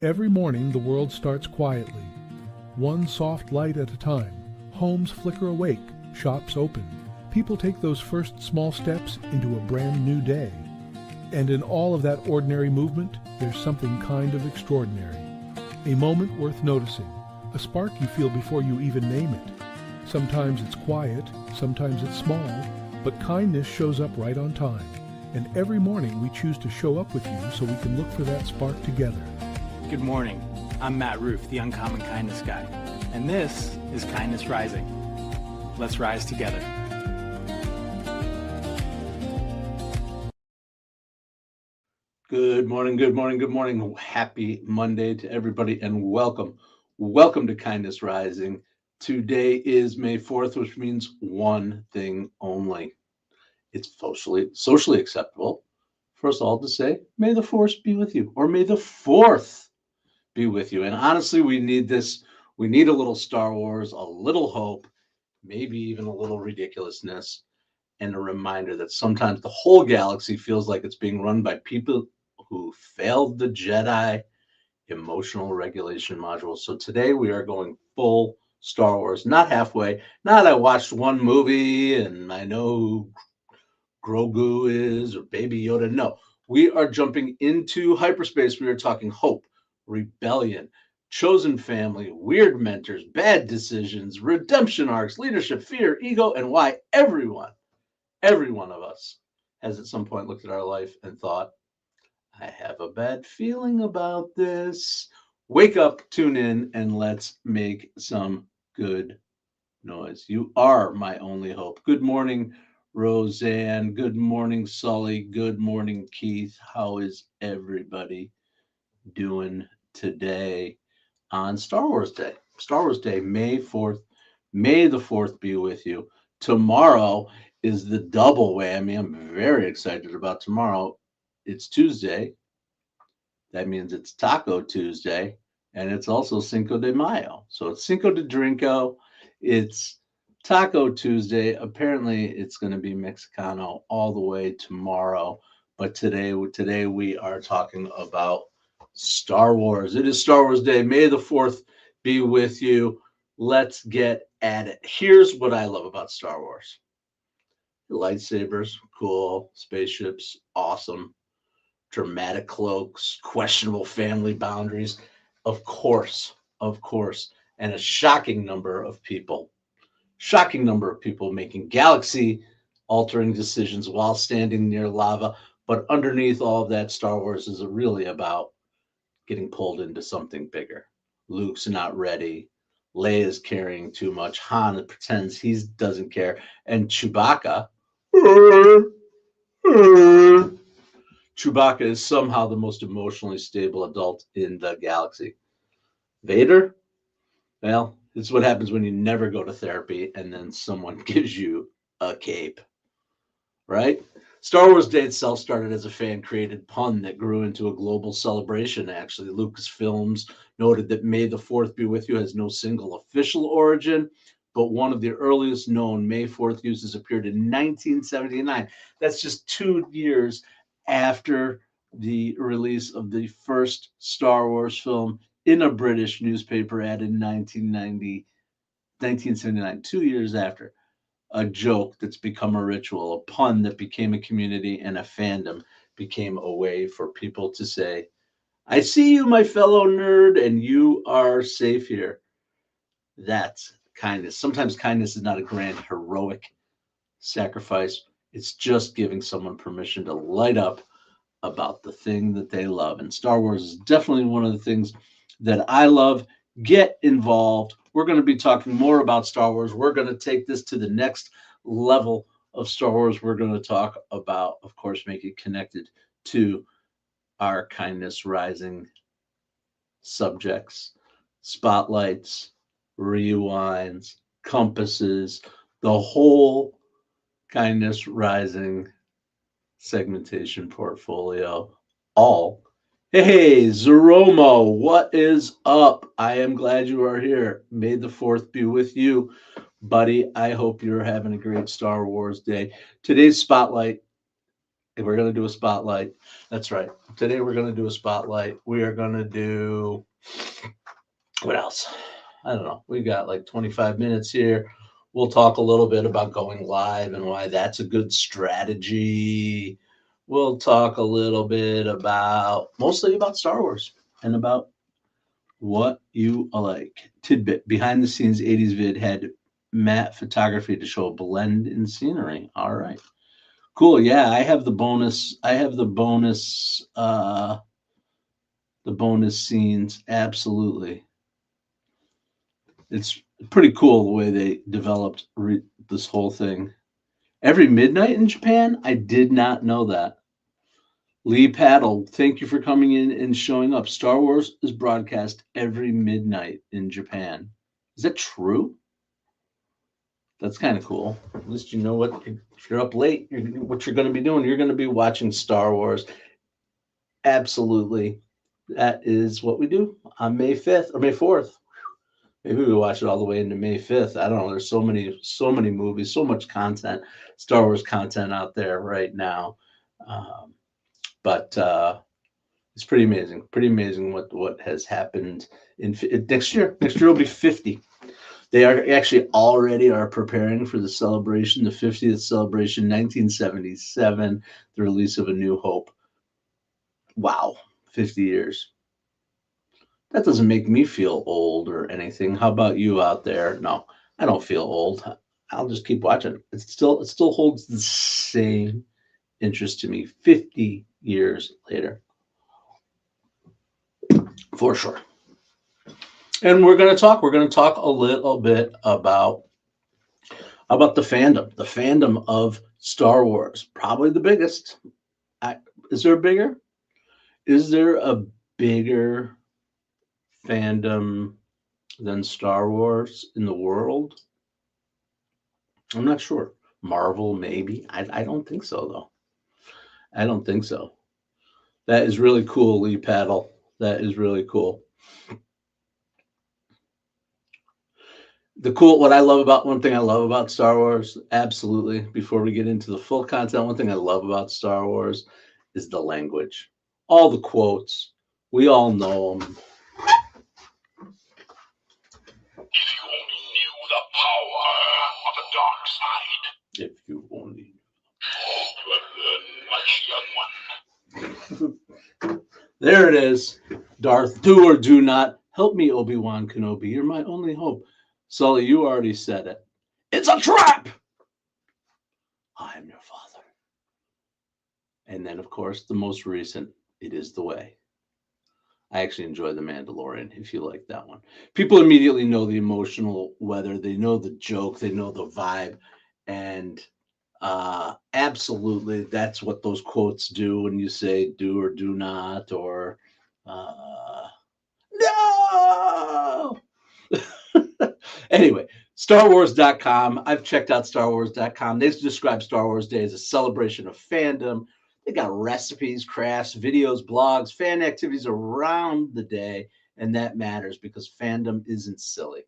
Every morning the world starts quietly, one soft light at a time. Homes flicker awake, shops open. People take those first small steps into a brand new day. And in all of that ordinary movement, there's something kind of extraordinary. A moment worth noticing, a spark you feel before you even name it. Sometimes it's quiet, sometimes it's small, but kindness shows up right on time. And every morning we choose to show up with you so we can look for that spark together. Good morning. I'm Matt Roof, the Uncommon Kindness Guy, and this is Kindness Rising. Let's rise together. Good morning, good morning, good morning. Happy Monday to everybody and welcome. Welcome to Kindness Rising. Today is May 4th, which means one thing only. It's socially acceptable for us all to say, may the force be with you, or may the fourth be with you. And honestly, we need this. We need a little Star Wars, a little hope, maybe even a little ridiculousness, and a reminder that sometimes the whole galaxy feels like it's being run by people who failed the Jedi emotional regulation module. So today we are going full Star Wars, not halfway. Not I watched one movie and I know who Grogu is or Baby Yoda. No, we are jumping into hyperspace. We are talking hope, rebellion, chosen family, weird mentors, bad decisions, redemption arcs, leadership, fear, ego, and why every one of us has at some point looked at our life and thought, I have a bad feeling about this. Wake up, tune in, and let's make some good noise. You are my only hope. Good morning, Roseanne. Good morning, Sully. Good morning, Keith. How is everybody doing today on Star Wars Day? Star Wars Day, May 4th. May the 4th be with you. Tomorrow is the double whammy. I'm very excited about tomorrow. It's Tuesday. That means it's Taco Tuesday, and it's also Cinco de Mayo. So it's Cinco de Drinko. It's Taco Tuesday. Apparently, it's going to be Mexicano all the way tomorrow. But today we are talking about Star Wars. It is Star Wars Day. May the 4th be with you. Let's get at it. Here's what I love about Star Wars. Lightsabers, cool. Spaceships, awesome. Dramatic cloaks, questionable family boundaries. Of course. And a shocking number of people making galaxy altering decisions while standing near lava. But underneath all of that, Star Wars is really about getting pulled into something bigger. Luke's not ready. Leia's carrying too much. Han pretends he doesn't care. And Chewbacca is somehow the most emotionally stable adult in the galaxy. Vader? Well, it's what happens when you never go to therapy and then someone gives you a cape, right? Star Wars Day itself started as a fan-created pun that grew into a global celebration, actually. Lucasfilms noted that May the 4th be with you has no single official origin, but one of the earliest known May 4th uses appeared in 1979. That's just 2 years after the release of the first Star Wars film in a British newspaper ad in 1979, 2 years after. A joke that's become a ritual, a pun that became a community, and a fandom became a way for people to say, I see you, my fellow nerd, and you are safe here. That's kindness. Sometimes kindness is not a grand, heroic sacrifice. It's just giving someone permission to light up about the thing that they love. And Star Wars is definitely one of the things that I love. Get involved. We're going to be talking more about Star Wars. We're going to take this to the next level of Star Wars. We're going to talk about, of course, make it connected to our Kindness Rising subjects, spotlights, rewinds, compasses, the whole Kindness Rising segmentation portfolio, all. Hey, Zeromo, what is up? I am glad you are here. May the 4th be with you, buddy. I hope you're having a great Star Wars day. Today's spotlight We're going to do a spotlight. That's right. Today we're going to do a spotlight. We are going to do what else? I don't know. We got like 25 minutes here. We'll talk a little bit about going live and why that's a good strategy. We'll talk a little bit about mostly about Star Wars and about what you like. Tidbit behind the scenes 80s vid had matte photography to show a blend in scenery. All right. Cool. Yeah, I have the bonus. I have the bonus scenes. Absolutely. It's pretty cool the way they developed this whole thing. Every midnight in Japan? I did not know that. Lee Paddle, thank you for coming in and showing up. Star Wars is broadcast every midnight in Japan. Is that true? That's kind of cool. At least you know what, if you're up late, what you're going to be doing. You're going to be watching Star Wars. Absolutely. That is what we do on May 5th or May 4th. Maybe we watch it all the way into May 5th. I don't know. There's so many movies, so much content, Star Wars content out there right now. But it's pretty amazing. Pretty amazing what has happened in next year. Next year will be 50. They are actually already are preparing for the celebration, the 50th celebration, 1977, the release of A New Hope. Wow, 50 years. That doesn't make me feel old or anything. How about you out there? No, I don't feel old. I'll just keep watching. It still holds the same interest to me 50 years later. For sure. And we're going to talk a little bit about the fandom of Star Wars. Probably the biggest. Is there a bigger? Is there a bigger fandom than Star Wars in the world? I'm not sure. Marvel, maybe. I don't think so, though. I don't think so. That is really cool, Lee Paddle. That is really cool. One thing I love about Star Wars, absolutely, before we get into the full content, one thing I love about Star Wars is the language. All the quotes. We all know them. If you only knew the power of the dark side. There it is. Darth, do or do not. Help me, Obi-Wan Kenobi. You're my only hope. Sully, you already said it. It's a trap! I am your father. And then, of course, the most recent, it is the way. I actually enjoy The Mandalorian, if you like that one. People immediately know the emotional weather. They know the joke. They know the vibe. And absolutely, that's what those quotes do when you say do or do not, or no! Anyway, StarWars.com. I've checked out StarWars.com. They describe Star Wars Day as a celebration of fandom. They got recipes, crafts, videos, blogs, fan activities around the day, and that matters because fandom isn't silly.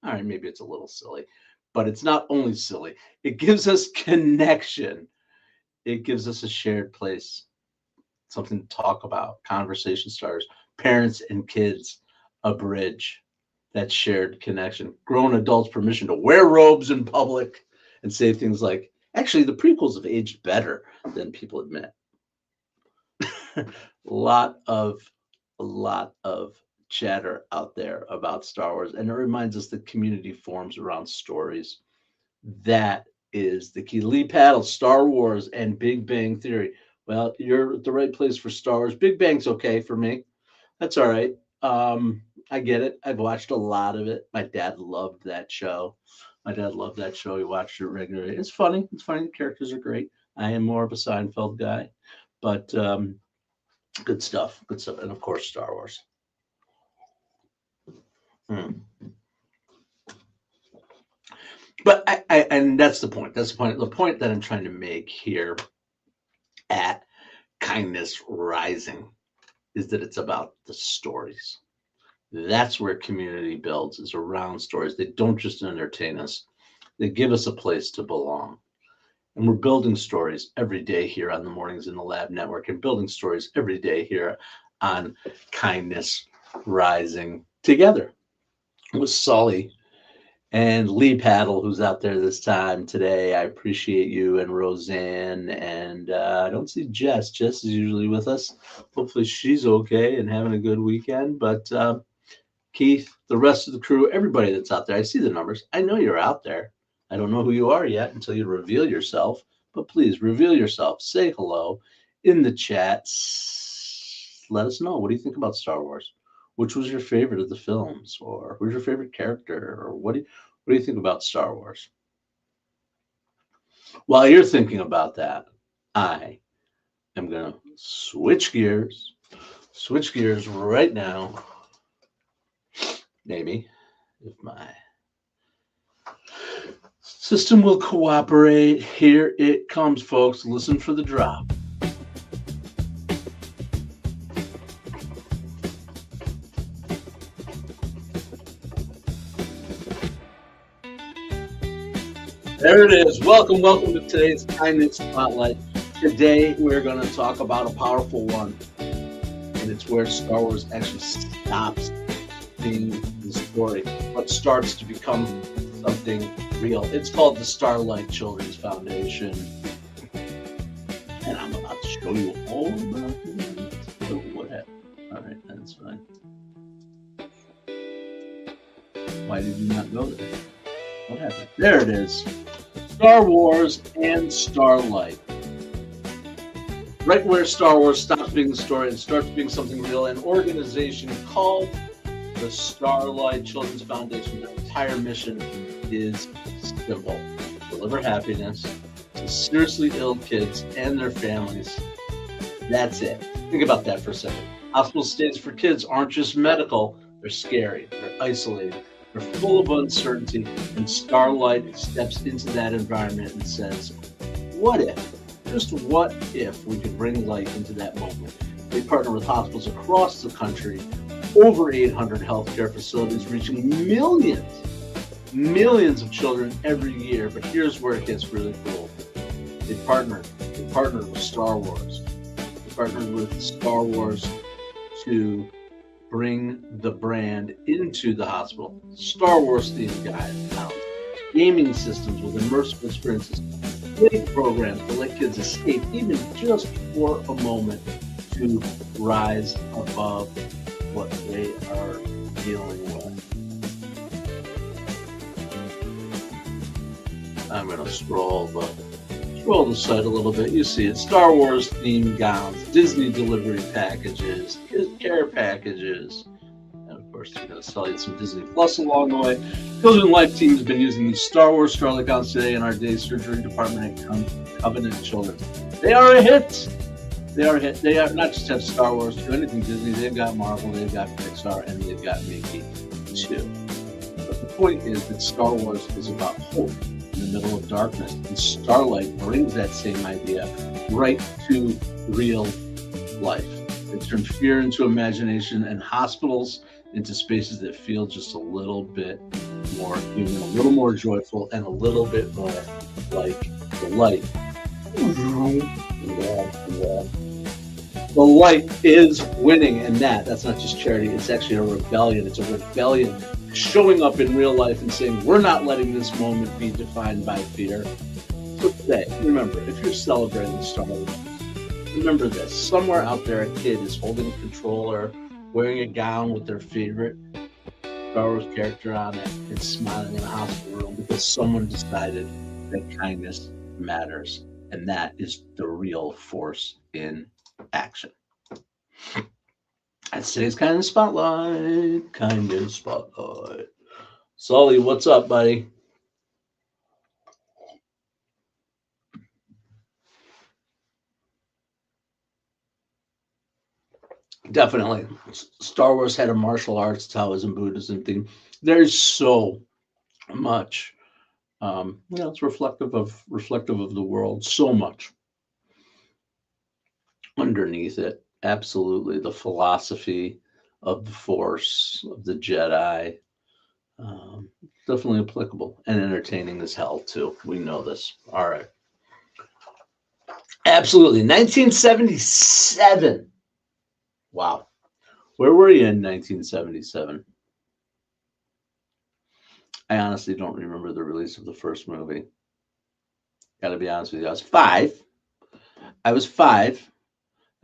All right, maybe it's a little silly, but it's not only silly. It gives us connection. It gives us a shared place, something to talk about, conversation starters, parents and kids, a bridge, that shared connection. Grown adults permission to wear robes in public and say things like, actually, the prequels have aged better than people admit. a lot of chatter out there about Star Wars, and it reminds us that community forms around stories. That is the key. Lee Paddle, Star Wars, and Big Bang Theory. Well, you're at the right place for Star Wars. Big Bang's okay for me. That's all right. I get it. I've watched a lot of it. My dad loved that show. He watched it regularly. It's funny. The characters are great. I am more of a Seinfeld guy, but good stuff. And of course, Star Wars. But and that's the point. The point that I'm trying to make here at Kindness Rising is that it's about the stories. That's where community builds, is around stories. They don't just entertain us. They give us a place to belong. And we're building stories every day here on the Mornings in the Lab Network, and building stories every day here on Kindness Rising together with Sully and Lee Paddle, who's out there this time today. I appreciate you, and Roseanne, and I don't see Jess. Jess is usually with us. Hopefully she's okay and having a good weekend. But Keith, the rest of the crew, everybody that's out there, I see the numbers. I know you're out there. I don't know who you are yet until you reveal yourself, but please reveal yourself. Say hello in the chat. Let us know. What do you think about Star Wars? Which was your favorite of the films, or who's your favorite character, or what do you think about Star Wars? While you're thinking about that, I am going to switch gears right now. Maybe, if my system will cooperate. Here it comes, folks. Listen for the drop. There it is. Welcome to today's Kindness Spotlight. Today we're going to talk about a powerful one, and it's where Star Wars actually stops being the story, but starts to become something real. It's called the Starlight Children's Foundation, and I'm about to show you all about it. So what happened? All right, that's fine. Why did you not go there? What happened? There it is. Star Wars and Starlight. Right where Star Wars stops being the story and starts being something real, an organization called the Starlight Children's Foundation. Their entire mission is simple: deliver happiness to seriously ill kids and their families. That's it. Think about that for a second. Hospital stays for kids aren't just medical, they're scary, they're isolating, they're full of uncertainty, and Starlight steps into that environment and says, what if, just what if we could bring light into that moment? They partner with hospitals across the country, over 800 healthcare facilities, reaching millions of children every year. But here's where it gets really cool. They partnered with Star Wars. They partnered with Star Wars to bring the brand into the hospital. Star Wars themed guides, gaming systems with immersive experiences, play programs to let kids escape, even just for a moment, to rise above what they are dealing with. I'm going to scroll the site a little bit. You see it. Star Wars themed gowns, Disney delivery packages, care packages, and of course they're going to sell you some Disney Plus along the way. Children Life team has been using these Star Wars Starlight gowns today in our day surgery department at Covenant Children. They are a hit. They are a hit. They not just have Star Wars, do anything Disney. They've got Marvel, they've got Pixar, and they've got Mickey too. But the point is that Star Wars is about hope in the middle of darkness, and Starlight brings that same idea right to real life. It turns fear into imagination and hospitals into spaces that feel just a little bit more human, a little more joyful, and a little bit more like the light. The light is winning, and that's not just charity, it's actually a rebellion. It's a rebellion showing up in real life and saying, we're not letting this moment be defined by fear. So today, remember, if you're celebrating Star Wars, remember this: somewhere out there a kid is holding a controller, wearing a gown with their favorite Star Wars character on it, and smiling in a hospital room because someone decided that kindness matters. And that is the real force in action. That's today's Kindness Spotlight. Kindness Spotlight. Sully, what's up, buddy? Definitely. Star Wars had a martial arts, Taoism, Buddhism theme. There's so much. It's reflective of the world. So much underneath it. Absolutely, the philosophy of the Force, of the Jedi, definitely applicable, and entertaining as hell too. We know this. All right. Absolutely. 1977. Wow. Where were you in 1977? I honestly don't remember the release of the first movie. Got to be honest with you. I was five. I was five.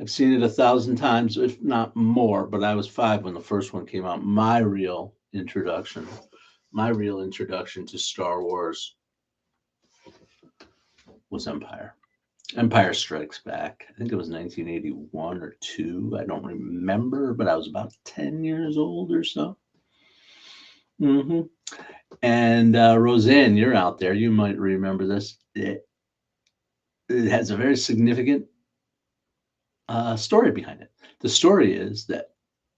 I've seen it 1,000 times, if not more, but I was five when the first one came out. My real introduction to Star Wars was Empire. Empire Strikes Back. I think it was 1981 or two. I don't remember, but I was about 10 years old or so. hmm And Roseanne, you're out there. You might remember this. It has a very significant story behind it. The story is that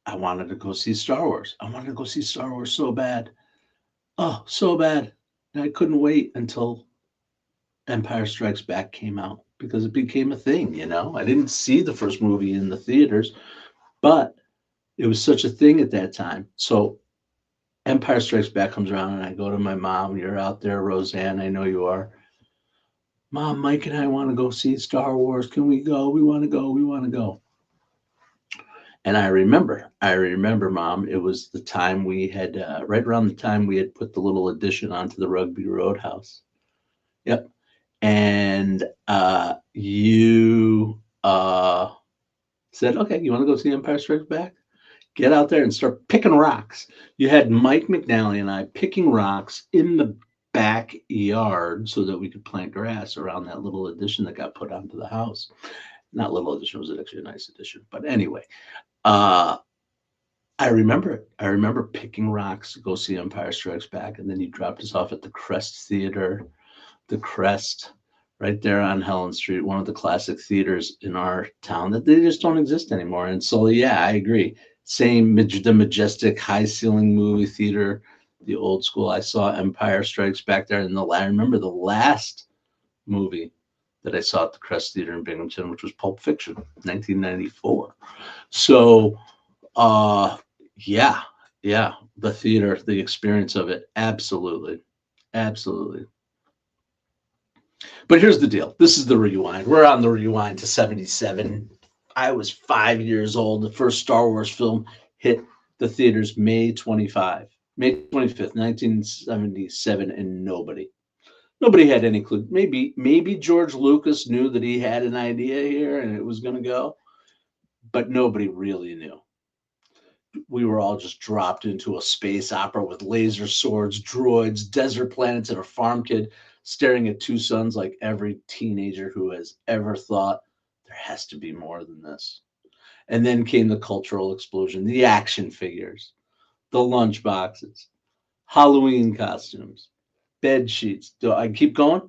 I wanted to go see Star Wars. I wanted to go see Star Wars so bad. Oh, so bad. And I couldn't wait until Empire Strikes Back came out because it became a thing, you know. I didn't see the first movie in the theaters, but it was such a thing at that time. So Empire Strikes Back comes around and I go to my mom. You're out there, Roseanne. I know you are. Mom, Mike and I want to go see Star Wars. Can we go? We want to go. We want to go. And I remember, Mom, it was the time we had, right around the time we had put the little addition onto the Rugby Roadhouse. Yep. And you said, okay, you want to go see Empire Strikes Back? Get out there and start picking rocks. You had Mike McNally and I picking rocks in the backyard so that we could plant grass around that little addition that got put onto the house. Not little addition, it was actually a nice addition. But anyway, uh, I remember it. I remember picking rocks to go see Empire Strikes Back, and then you dropped us off at the Crest Theater, the Crest, right there on Helen Street, one of the classic theaters in our town that they just don't exist anymore. And so, yeah, I agree. Same, the majestic high ceiling movie theater, the old school. I saw Empire Strikes Back there, and I remember the last movie that I saw at the Crest Theater in Binghamton, which was Pulp Fiction, 1994. So, uh, yeah, yeah, the theater, the experience of it, absolutely, absolutely. But here's the deal. This is the rewind. We're on the rewind to 77. I was 5 years old. The first Star Wars film hit the theaters May 25th, 1977, and nobody had any clue. Maybe George Lucas knew that he had an idea here and it was going to go, but nobody really knew. We were all just dropped into a space opera with laser swords, droids, desert planets, and a farm kid staring at two suns like every teenager who has ever thought there has to be more than this. And then came the cultural explosion, the action figures, the lunch boxes, Halloween costumes, bed sheets. Do I keep going?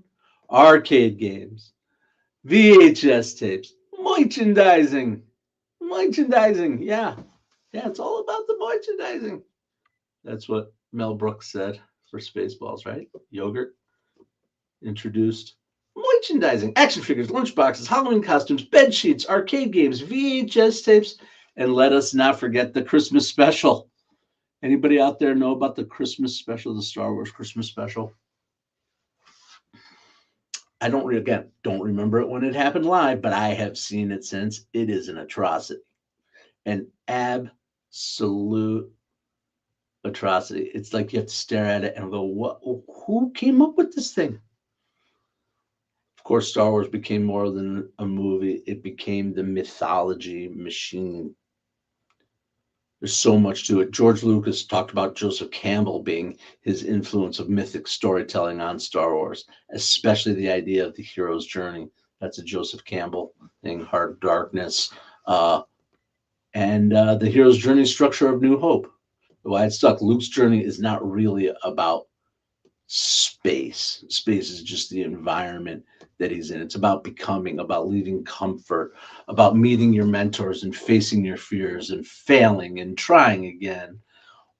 Arcade games, VHS tapes, merchandising. Yeah, yeah, it's all about the merchandising. That's what Mel Brooks said for Spaceballs, right? Yogurt introduced merchandising, action figures, lunchboxes, Halloween costumes, bed sheets, arcade games, VHS tapes, and let us not forget the Christmas special. Anybody out there know about the Christmas special, the Star Wars Christmas special? I don't remember it when it happened live, but I have seen it since. It is an atrocity, an absolute atrocity. It's like you have to stare at it and go, "What? Who came up with this thing?" Of course, Star Wars became more than a movie. It became the mythology machine. There's so much to it. George Lucas talked about Joseph Campbell being his influence of mythic storytelling on Star Wars, especially the idea of the hero's journey. That's a Joseph Campbell thing, Heart of Darkness, and the hero's journey structure of New Hope. Why it stuck. Luke's journey is not really about space. Space is just the environment that he's in. It's about becoming, about leaving comfort, about meeting your mentors and facing your fears and failing and trying again.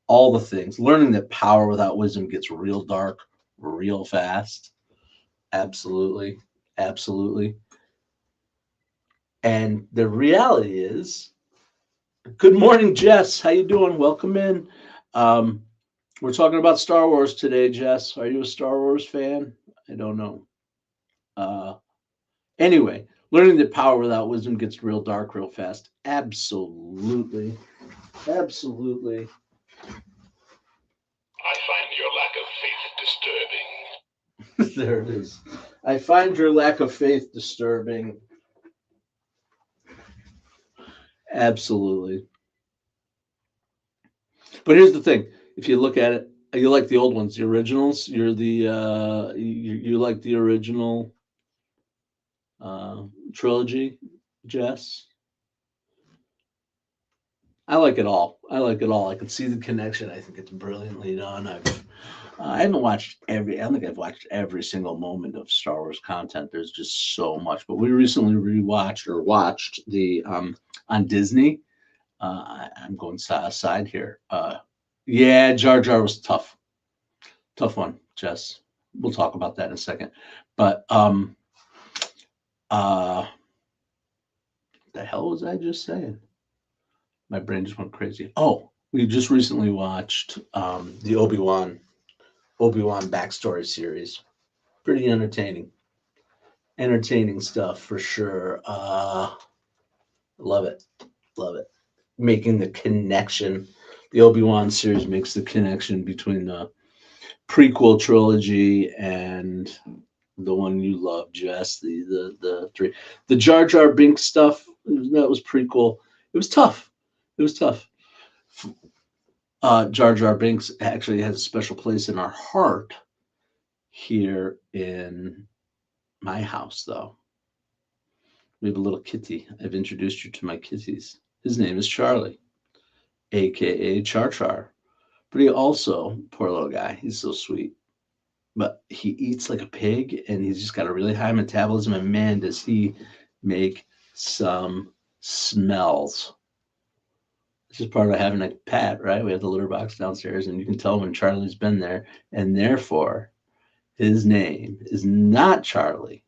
All the things. Learning that power without wisdom gets real dark real fast. Absolutely. Absolutely. And the reality is, good morning, Jess. How you doing? Welcome in. We're talking about Star Wars today, Jess. Are you a Star Wars fan? I don't know. Anyway, Learning that power without wisdom gets real dark real fast. Absolutely. Absolutely. I find your lack of faith disturbing. There it is. I find your lack of faith disturbing. Absolutely. But here's the thing: if you look at it, you like the old ones, the originals. You're the you like the original trilogy, Jess. I like it all. I like it all. I can see the connection. I think it's brilliantly done. I haven't watched every. I don't think I've watched every single moment of Star Wars content. There's just so much. But we recently rewatched or watched the on Disney. I'm going side here. Yeah, Jar Jar was tough. Tough one, Jess. We'll talk about that in a second. But the hell was I just saying? My brain just went crazy. Oh, we just recently watched the Obi-Wan backstory series. Pretty entertaining stuff for sure. Love it. Making the connection. The Obi-Wan series makes the connection between the prequel trilogy and the one you love, Jess. The three, the Jar Jar Binks stuff, that was prequel. It was tough. Jar Jar Binks actually has a special place in our heart here in my house, though. We have a little kitty. I've introduced you to my kitties. His name is Charlie, aka Char Char. But he also, poor little guy, he's so sweet. But he eats like a pig and he's just got a really high metabolism. And man, does he make some smells. This is part of having a pet, right? We have the litter box downstairs and you can tell when Charlie's been there. And therefore, his name is not Charlie.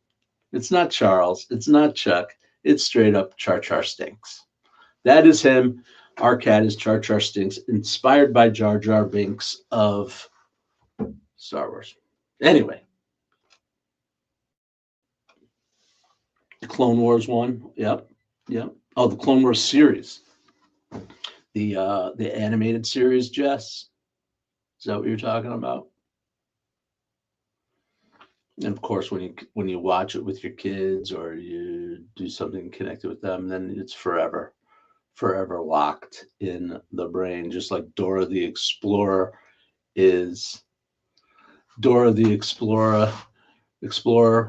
It's not Charles. It's not Chuck. It's straight up Char Char Stinks. That is him. Our cat is Char Char Stinks, inspired by Jar Jar Binks of Star Wars. Anyway, the Clone Wars one. Yep. Oh, the Clone Wars series. The animated series, Jess. Is that what you're talking about? And of course, when you watch it with your kids or you do something connected with them, then it's forever locked in the brain. Just like Dora the Explorer is Dora the Explorer,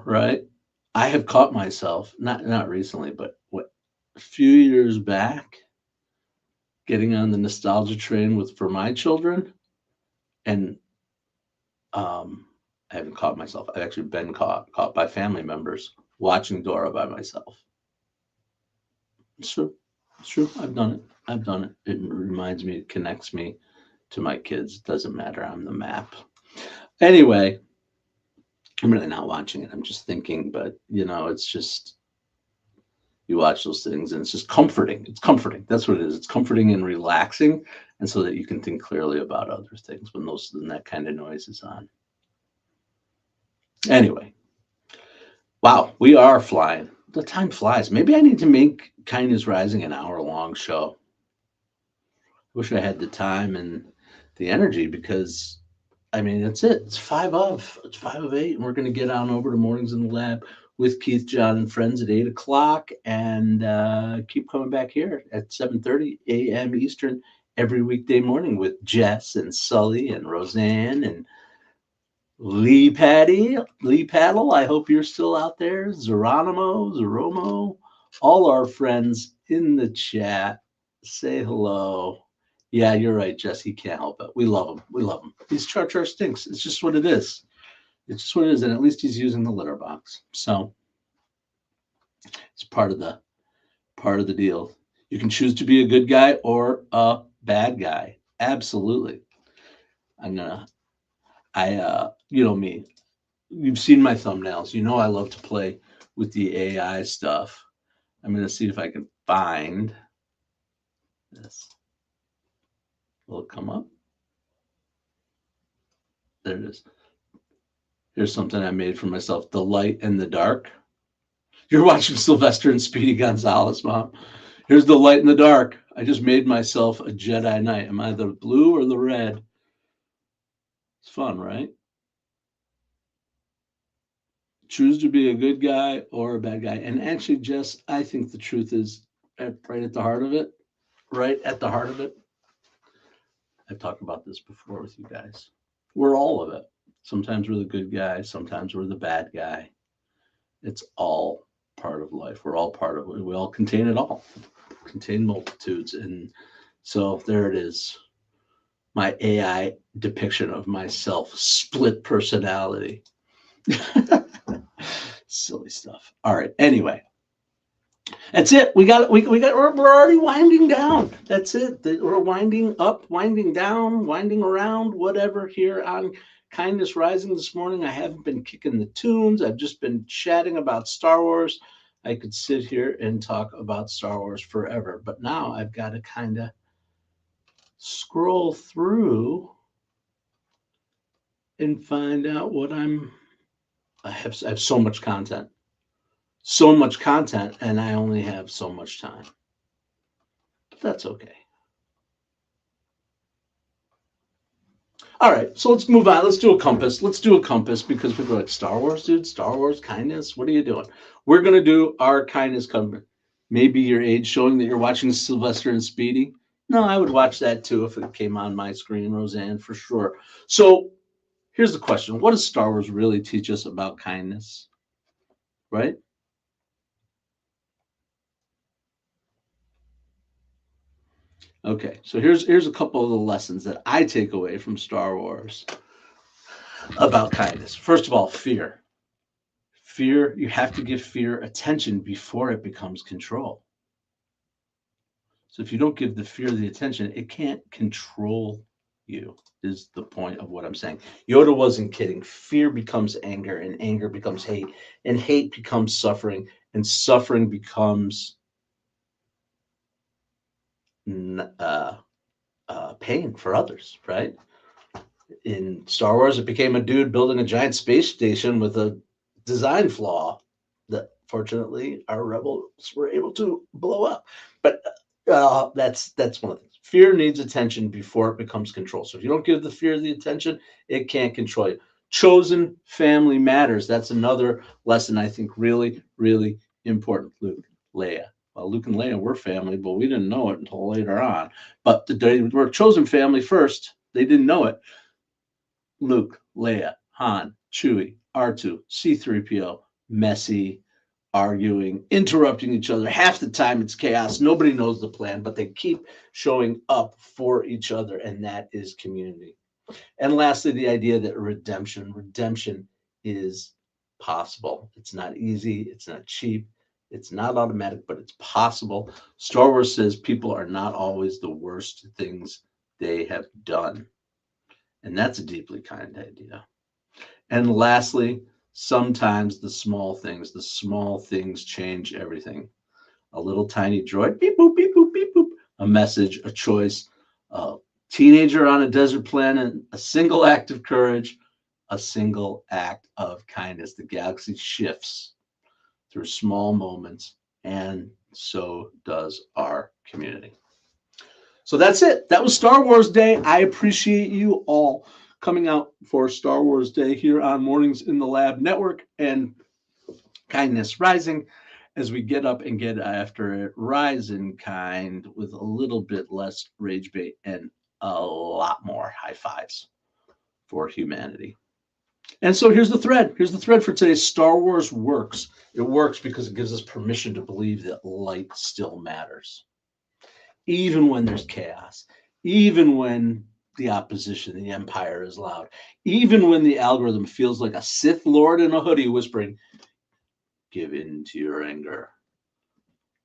right? I have caught myself not recently, but a few years back, getting on the nostalgia train for my children, and I haven't caught myself. I've actually been caught by family members watching Dora by myself. It's true. I've done it. It reminds me, it connects me to my kids. It doesn't matter. I'm the map. Anyway, I'm really not watching it. I'm just thinking, but it's just, you watch those things and it's just comforting. It's comforting. That's what it is. It's comforting and relaxing. And so that you can think clearly about other things when that kind of noise is on. Anyway, wow, we are flying. The time flies. Maybe I need to make Kindness Rising an hour-long show. Wish I had the time and the energy because, I mean, that's it. It's 5 of 8, and we're going to get on over to Mornings in the Lab with Keith, John, and friends at 8 o'clock, and keep coming back here at 7:30 a.m. Eastern every weekday morning with Jess and Sully and Roseanne and Lee Paddle. I hope you're still out there. Zeromo, all our friends in the chat. Say hello. Yeah, you're right, Jess. He can't help it. We love him. He's Char Char Stinks. It's just what it is. And at least he's using the litter box. So it's part of the deal. You can choose to be a good guy or a bad guy. Absolutely. You know me. You've seen my thumbnails. You know I love to play with the AI stuff. I'm going to see if I can find this. Will it come up? There it is. Here's something I made for myself. The light and the dark. You're watching Sylvester and Speedy Gonzalez, Mom. Here's the light in the dark. I just made myself a Jedi Knight. Am I the blue or the red? It's fun, right? Choose to be a good guy or a bad guy. And actually, Jess, I think the truth is right at the heart of it. Right at the heart of it. I've talked about this before with you guys. We're all of it. Sometimes we're the good guy. Sometimes we're the bad guy. It's all part of life. We're all part of it. We all contain it all. Contain multitudes. And so there it is. My AI depiction of myself, split personality. Silly stuff. All right. Anyway, that's it. We're already winding down. That's it. We're winding up, winding down, winding around, whatever here on Kindness Rising this morning. I haven't been kicking the tunes. I've just been chatting about Star Wars. I could sit here and talk about Star Wars forever, but now I've got to kind of scroll through and find out what I have so much content. So much content, and I only have so much time. But that's okay. All right, so let's move on. Let's do a compass. Let's do a compass because people are like, Star Wars, dude? Star Wars, kindness? What are you doing? We're going to do our kindness compass. Maybe your age showing that you're watching Sylvester and Speedy. No, I would watch that too if it came on my screen, Roseanne, for sure. So here's the question. What does Star Wars really teach us about kindness? Right? Okay, so here's a couple of the lessons that I take away from Star Wars about kindness. First of all, fear. Fear, you have to give fear attention before it becomes control. So if you don't give the fear the attention, it can't control you, is the point of what I'm saying. Yoda wasn't kidding. Fear becomes anger, and anger becomes hate, and hate becomes suffering, and suffering becomes pain for others, right? In Star Wars, it became a dude building a giant space station with a design flaw that fortunately our rebels were able to blow up. But that's one of the things. Fear needs attention before it becomes control. So if you don't give the fear the attention, it can't control you. Chosen family matters. That's another lesson I think really, really important. Luke, Leia. Well, Luke and Leia were family, but we didn't know it until later on. But they were chosen family first. They didn't know it. Luke, Leia, Han, Chewie, R2, C3PO, messy, arguing, interrupting each other. Half the time it's chaos. Nobody knows the plan, but they keep showing up for each other, and that is community. And lastly, the idea that redemption is possible. It's not easy. It's not cheap. It's not automatic, but it's possible. Star Wars says people are not always the worst things they have done. And that's a deeply kind idea. And lastly, sometimes the small things change everything. A little tiny droid, beep, boop, beep, boop, beep, boop, a message, a choice, a teenager on a desert planet, a single act of courage, a single act of kindness. The galaxy shifts through small moments, and so does our community. So that's it. That was Star Wars Day. I appreciate you all coming out for Star Wars Day here on Mornings in the Lab Network and Kindness Rising as we get up and get after it. Rise in kind with a little bit less rage bait and a lot more high fives for humanity. And so here's the thread. Here's the thread for today. Star Wars works. It works because it gives us permission to believe that light still matters. Even when there's chaos, even when the opposition, the empire is loud, even when the algorithm feels like a Sith Lord in a hoodie whispering, give in to your anger.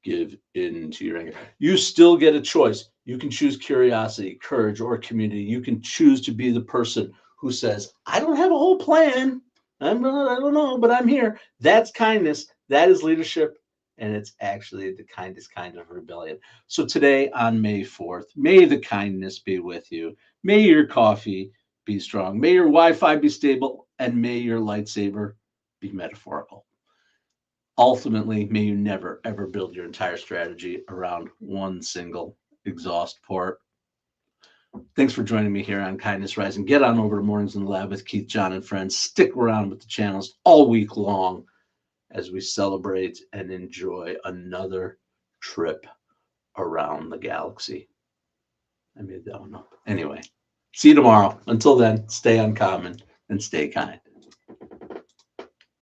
Give in to your anger. You still get a choice. You can choose curiosity, courage, or community. You can choose to be the person who says, I don't have a whole plan. I don't know, but I'm here. That's kindness. That is leadership. And it's actually the kindest kind of rebellion. So today on May 4th, may the kindness be with you. May your coffee be strong. May your Wi-Fi be stable. And may your lightsaber be metaphorical. Ultimately, may you never, ever build your entire strategy around one single exhaust port. Thanks for joining me here on Kindness Rising. Get on over to Mornings in the Lab with Keith, John, and friends. Stick around with the channels all week long as we celebrate and enjoy another trip around the galaxy. I made that one up. Anyway, see you tomorrow. Until then, stay uncommon and stay kind.